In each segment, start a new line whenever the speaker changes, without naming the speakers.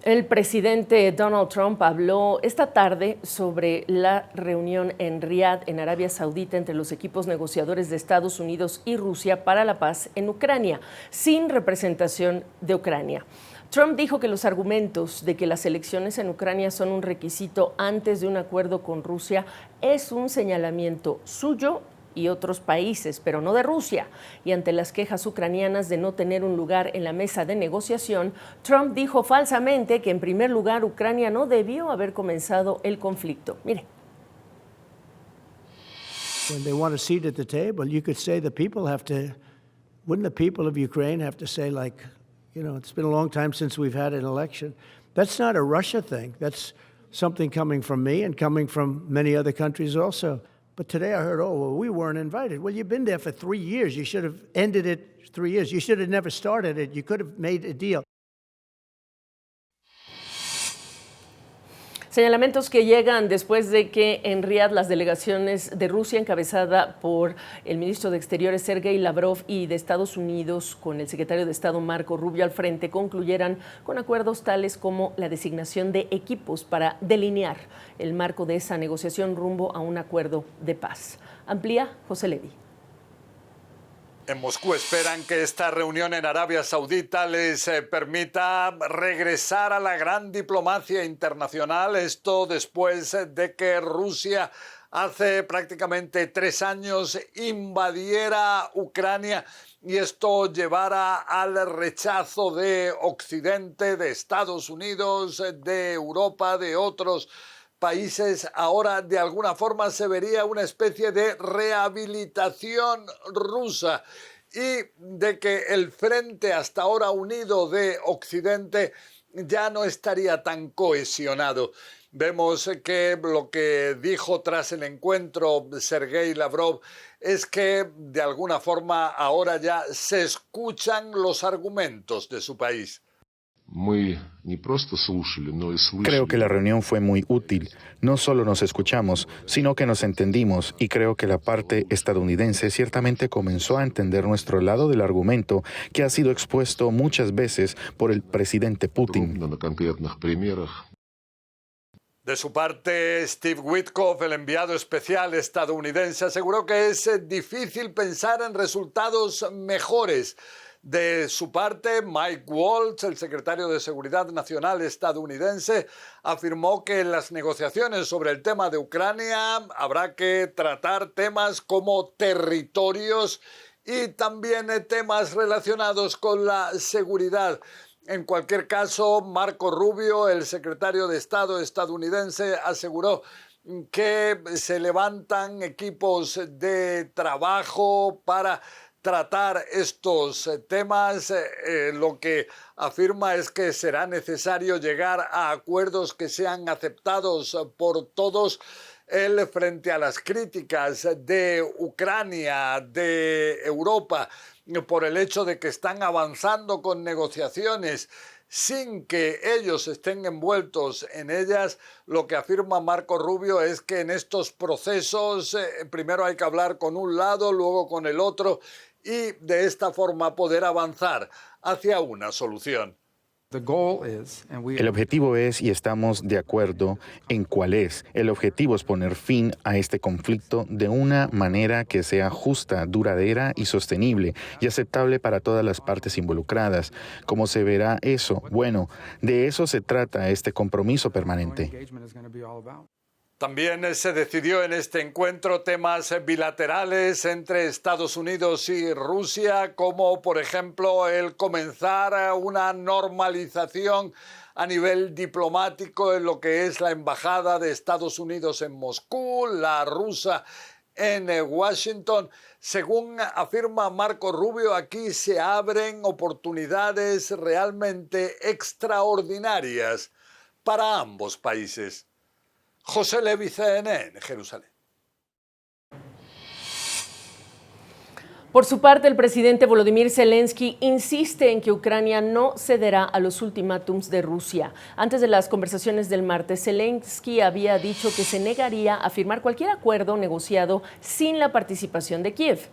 El presidente Donald Trump habló esta tarde sobre la reunión en Riad, en Arabia Saudita, entre los equipos negociadores de Estados Unidos y Rusia para la paz en Ucrania, sin representación de Ucrania. Trump dijo que los argumentos de que las elecciones en Ucrania son un requisito antes de un acuerdo con Rusia es un señalamiento suyo y otros países, pero no de Rusia. Y ante las quejas ucranianas de no tener un lugar en la mesa de negociación, Trump dijo falsamente que en primer lugar Ucrania no debió haber comenzado el conflicto. Mire.
When they want a seat at the table, you could say the people have to, wouldn't the people of Ukraine have to say, like, you know, it's been a long time since we've had an election. That's not a Russia thing. That's something coming from me and coming from many other countries also. But today I heard, oh, well, we weren't invited. Well, you've been there for 3 years. You should have ended it 3 years. You should have never started it. You could have made a deal.
Señalamientos que llegan después de que en Riad las delegaciones de Rusia, encabezada por el ministro de Exteriores Sergei Lavrov, y de Estados Unidos, con el secretario de Estado Marco Rubio al frente, concluyeran con acuerdos tales como la designación de equipos para delinear el marco de esa negociación rumbo a un acuerdo de paz. Amplía José Levi.
En Moscú esperan que esta reunión en Arabia Saudita les permita regresar a la gran diplomacia internacional. Esto después de que Rusia hace prácticamente 3 años invadiera Ucrania y esto llevara al rechazo de Occidente, de Estados Unidos, de Europa, de otros países. Ahora de alguna forma se vería una especie de rehabilitación rusa y de que el frente hasta ahora unido de Occidente ya no estaría tan cohesionado. Vemos que lo que dijo tras el encuentro Sergei Lavrov es que de alguna forma ahora ya se escuchan los argumentos de su país.
Creo que la reunión fue muy útil. No solo nos escuchamos, sino que nos entendimos, y creo que la parte estadounidense ciertamente comenzó a entender nuestro lado del argumento que ha sido expuesto muchas veces por el presidente Putin.
De su parte, Steve Witkoff, el enviado especial estadounidense, aseguró que es difícil pensar en resultados mejores. De su parte, Mike Waltz, el secretario de Seguridad Nacional estadounidense, afirmó que en las negociaciones sobre el tema de Ucrania habrá que tratar temas como territorios y también temas relacionados con la seguridad. En cualquier caso, Marco Rubio, el secretario de Estado estadounidense, aseguró que se levantan equipos de trabajo para tratar estos temas. Lo que afirma es que será necesario llegar a acuerdos que sean aceptados por todos. Él, frente a las críticas de Ucrania, de Europa, por el hecho de que están avanzando con negociaciones sin que ellos estén envueltos en ellas, lo que afirma Marco Rubio es que en estos procesos primero hay que hablar con un lado, luego con el otro, y de esta forma poder avanzar hacia una solución.
El objetivo es, y estamos de acuerdo en cuál es, el objetivo es poner fin a este conflicto de una manera que sea justa, duradera y sostenible y aceptable para todas las partes involucradas. ¿Cómo se verá eso? Bueno, de eso se trata este compromiso permanente.
También se decidió en este encuentro temas bilaterales entre Estados Unidos y Rusia, como por ejemplo el comenzar una normalización a nivel diplomático en lo que es la embajada de Estados Unidos en Moscú, la rusa en Washington. Según afirma Marco Rubio, aquí se abren oportunidades realmente extraordinarias para ambos países. José Levi, CNN, Jerusalén.
Por su parte, el presidente Volodymyr Zelensky insiste en que Ucrania no cederá a los ultimátums de Rusia. Antes de las conversaciones del martes, Zelensky había dicho que se negaría a firmar cualquier acuerdo negociado sin la participación de Kiev.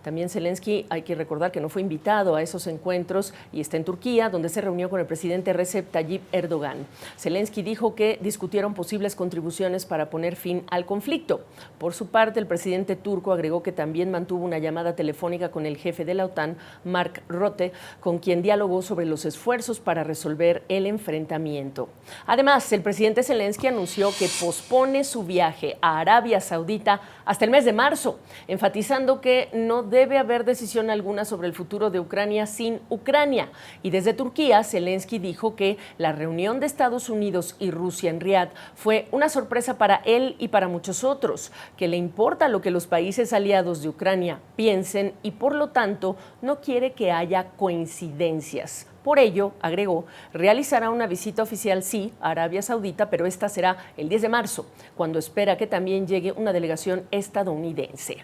También Zelensky, hay que recordar que no fue invitado a esos encuentros y está en Turquía, donde se reunió con el presidente Recep Tayyip Erdogan. Zelensky dijo que discutieron posibles contribuciones para poner fin al conflicto. Por su parte, el presidente turco agregó que también mantuvo una llamada telefónica con el jefe de la OTAN, Mark Rutte, con quien dialogó sobre los esfuerzos para resolver el enfrentamiento. Además, el presidente Zelensky anunció que pospone su viaje a Arabia Saudita hasta el mes de marzo, enfatizando que no debe haber decisión alguna sobre el futuro de Ucrania sin Ucrania. Y desde Turquía, Zelensky dijo que la reunión de Estados Unidos y Rusia en Riad fue una sorpresa para él y para muchos otros, que le importa lo que los países aliados de Ucrania piensen y por lo tanto no quiere que haya coincidencias. Por ello, agregó, realizará una visita oficial, sí, a Arabia Saudita, pero esta será el 10 de marzo, cuando espera que también llegue una delegación estadounidense.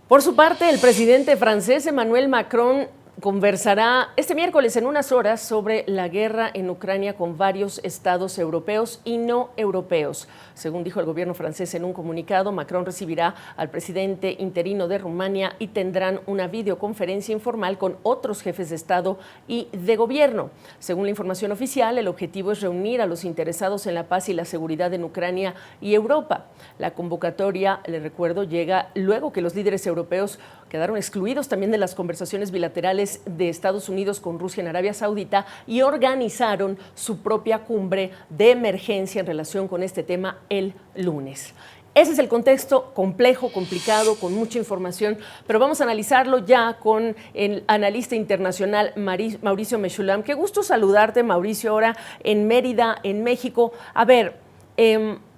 Por su parte, el presidente francés Emmanuel Macron conversará este miércoles en unas horas sobre la guerra en Ucrania con varios estados europeos y no europeos. Según dijo el gobierno francés en un comunicado, Macron recibirá al presidente interino de Rumania y tendrán una videoconferencia informal con otros jefes de Estado y de gobierno. Según la información oficial, el objetivo es reunir a los interesados en la paz y la seguridad en Ucrania y Europa. La convocatoria, le recuerdo, llega luego que los líderes europeos quedaron excluidos también de las conversaciones bilaterales de Estados Unidos con Rusia en Arabia Saudita y organizaron su propia cumbre de emergencia en relación con este tema el lunes. Ese es el contexto complejo, complicado, con mucha información, pero vamos a analizarlo ya con el analista internacional Mauricio Mechulam. Qué gusto saludarte, Mauricio, ahora en Mérida, en México. A ver,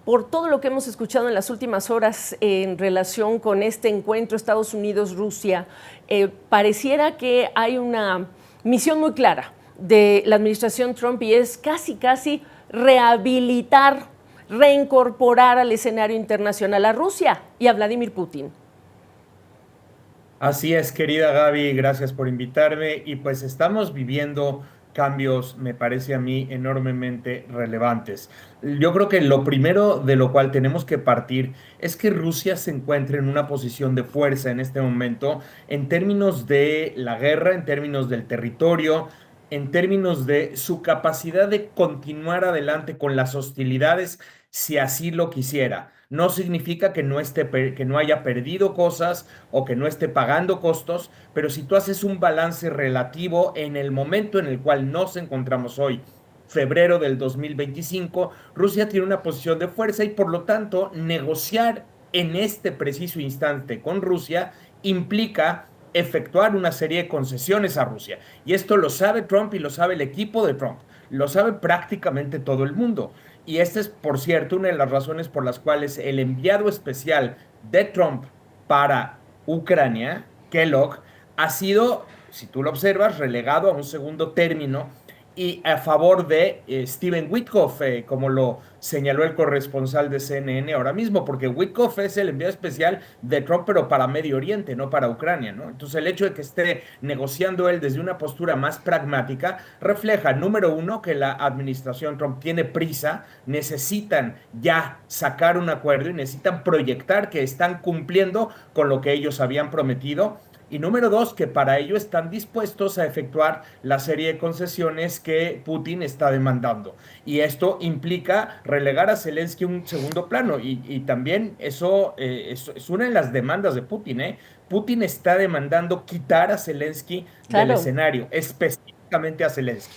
por todo lo que hemos escuchado en las últimas horas en relación con este encuentro Estados Unidos-Rusia, pareciera que hay una misión muy clara de la administración Trump y es casi rehabilitar, reincorporar al escenario internacional a Rusia y a Vladimir Putin.
Así es, querida Gaby, gracias por invitarme. Y pues estamos viviendo cambios, me parece a mí, enormemente relevantes. Yo creo que lo primero de lo cual tenemos que partir es que Rusia se encuentra en una posición de fuerza en este momento, en términos de la guerra, en términos del territorio, en términos de su capacidad de continuar adelante con las hostilidades si así lo quisiera. No significa que no haya perdido cosas o que no esté pagando costos, pero si tú haces un balance relativo en el momento en el cual nos encontramos hoy, febrero del 2025, Rusia tiene una posición de fuerza y por lo tanto negociar en este preciso instante con Rusia implica efectuar una serie de concesiones a Rusia. Y esto lo sabe Trump y lo sabe el equipo de Trump, lo sabe prácticamente todo el mundo. Y esta es, por cierto, una de las razones por las cuales el enviado especial de Trump para Ucrania, Kellogg, ha sido, si tú lo observas, relegado a un segundo término y a favor de Stephen Witkoff, como lo señaló el corresponsal de CNN ahora mismo, porque Witkoff es el enviado especial de Trump, pero para Medio Oriente, no para Ucrania, ¿no? Entonces el hecho de que esté negociando él desde una postura más pragmática refleja, número uno, que la administración Trump tiene prisa, necesitan ya sacar un acuerdo y necesitan proyectar que están cumpliendo con lo que ellos habían prometido. Y número dos, que para ello están dispuestos a efectuar la serie de concesiones que Putin está demandando. Y esto implica relegar a Zelensky a un segundo plano. Y también eso es una de las demandas de Putin, ¿eh? Putin está demandando quitar a Zelensky del escenario, específicamente a Zelensky.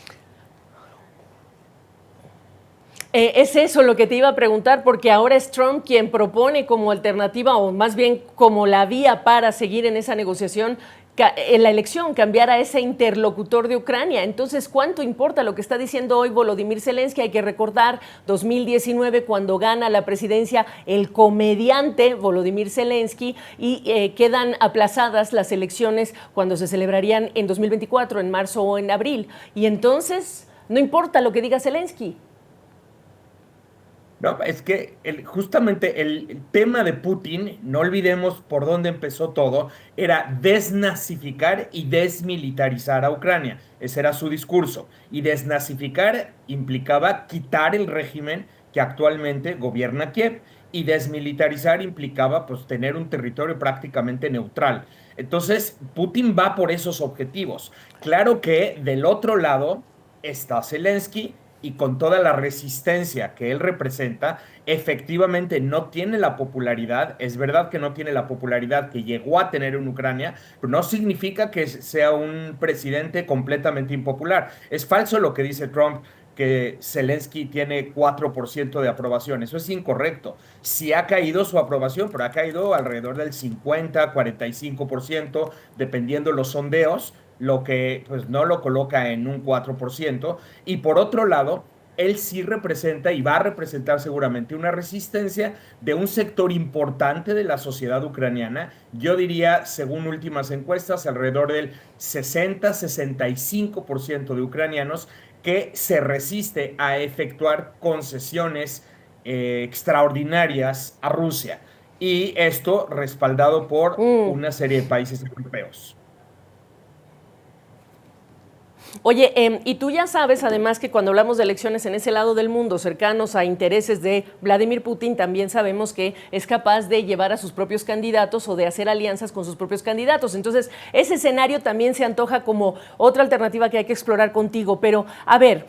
Es eso lo que te iba a preguntar, porque ahora es Trump quien propone como alternativa, o más bien como la vía para seguir en esa negociación, en la elección, cambiar a ese interlocutor de Ucrania. Entonces, ¿cuánto importa lo que está diciendo hoy Volodymyr Zelensky? Hay que recordar 2019, cuando gana la presidencia el comediante Volodymyr Zelensky, y quedan aplazadas las elecciones cuando se celebrarían en 2024, en marzo o en abril. Y entonces, no importa lo que diga Zelensky.
No, es que justamente el tema de Putin, no olvidemos por dónde empezó todo, era desnazificar y desmilitarizar a Ucrania. Ese era su discurso. Y desnazificar implicaba quitar el régimen que actualmente gobierna Kiev. y desmilitarizar implicaba pues tener un territorio prácticamente neutral. Entonces, Putin va por esos objetivos. Claro que del otro lado está Zelensky y con toda la resistencia que él representa, efectivamente no tiene la popularidad, es verdad que no tiene la popularidad que llegó a tener en Ucrania, pero no significa que sea un presidente completamente impopular. Es falso lo que dice Trump, que Zelensky tiene 4% de aprobación. Eso es incorrecto. Sí ha caído su aprobación, pero ha caído alrededor del 50, 45%, dependiendo los sondeos, lo que pues no lo coloca en un 4%. Y por otro lado, él sí representa y va a representar seguramente una resistencia de un sector importante de la sociedad ucraniana. Yo diría, según últimas encuestas, alrededor del 60-65% de ucranianos que se resiste a efectuar concesiones extraordinarias a Rusia. Y esto respaldado por una serie de países europeos.
Oye, y tú ya sabes además que cuando hablamos de elecciones en ese lado del mundo, cercanos a intereses de Vladimir Putin, también sabemos que es capaz de llevar a sus propios candidatos o de hacer alianzas con sus propios candidatos. Entonces, ese escenario también se antoja como otra alternativa que hay que explorar contigo. Pero, a ver,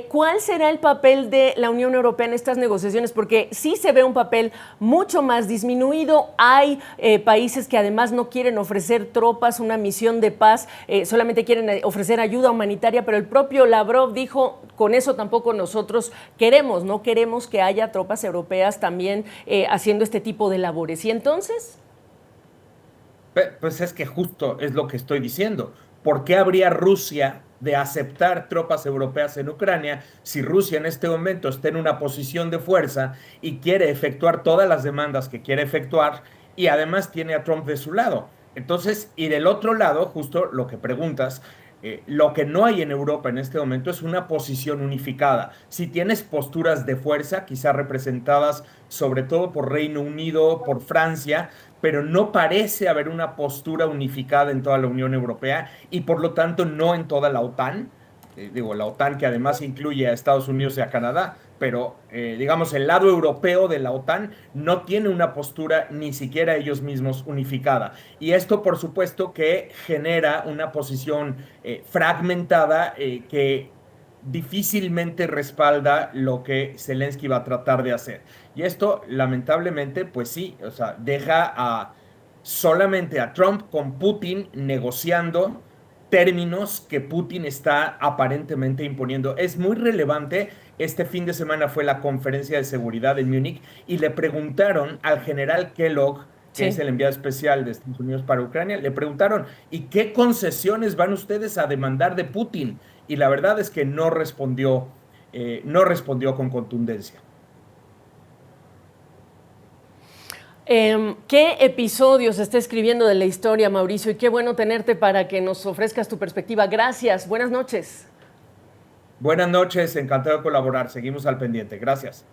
¿cuál será el papel de la Unión Europea en estas negociaciones? Porque sí se ve un papel mucho más disminuido. Hay países que además no quieren ofrecer tropas, una misión de paz, solamente quieren ofrecer ayuda humanitaria, pero el propio Lavrov dijo, con eso tampoco nosotros queremos, no queremos que haya tropas europeas también haciendo este tipo de labores. ¿Y entonces?
Pues es que justo es lo que estoy diciendo. ¿Por qué habría Rusia de aceptar tropas europeas en Ucrania si Rusia en este momento está en una posición de fuerza y quiere efectuar todas las demandas que quiere efectuar y además tiene a Trump de su lado? Entonces, y del otro lado, justo lo que preguntas, lo que no hay en Europa en este momento es una posición unificada. Si tienes posturas de fuerza, quizá representadas sobre todo por Reino Unido, por Francia, pero no parece haber una postura unificada en toda la Unión Europea y por lo tanto no en toda la OTAN. La OTAN que además incluye a Estados Unidos y a Canadá, pero digamos el lado europeo de la OTAN no tiene una postura ni siquiera ellos mismos unificada. Y esto por supuesto que genera una posición fragmentada que difícilmente respalda lo que Zelensky va a tratar de hacer. Y esto lamentablemente pues sí, o sea, deja solamente a Trump con Putin negociando términos que Putin está aparentemente imponiendo. Es muy relevante. Este fin de semana fue la conferencia de seguridad en Múnich y le preguntaron al general Kellogg, que es el enviado especial de Estados Unidos para Ucrania, le preguntaron, ¿y qué concesiones van ustedes a demandar de Putin? Y la verdad es que no respondió con contundencia.
¿Qué episodios está escribiendo de la historia, Mauricio? Y qué bueno tenerte para que nos ofrezcas tu perspectiva. Gracias. Buenas noches.
Buenas noches. Encantado de colaborar. Seguimos al pendiente. Gracias.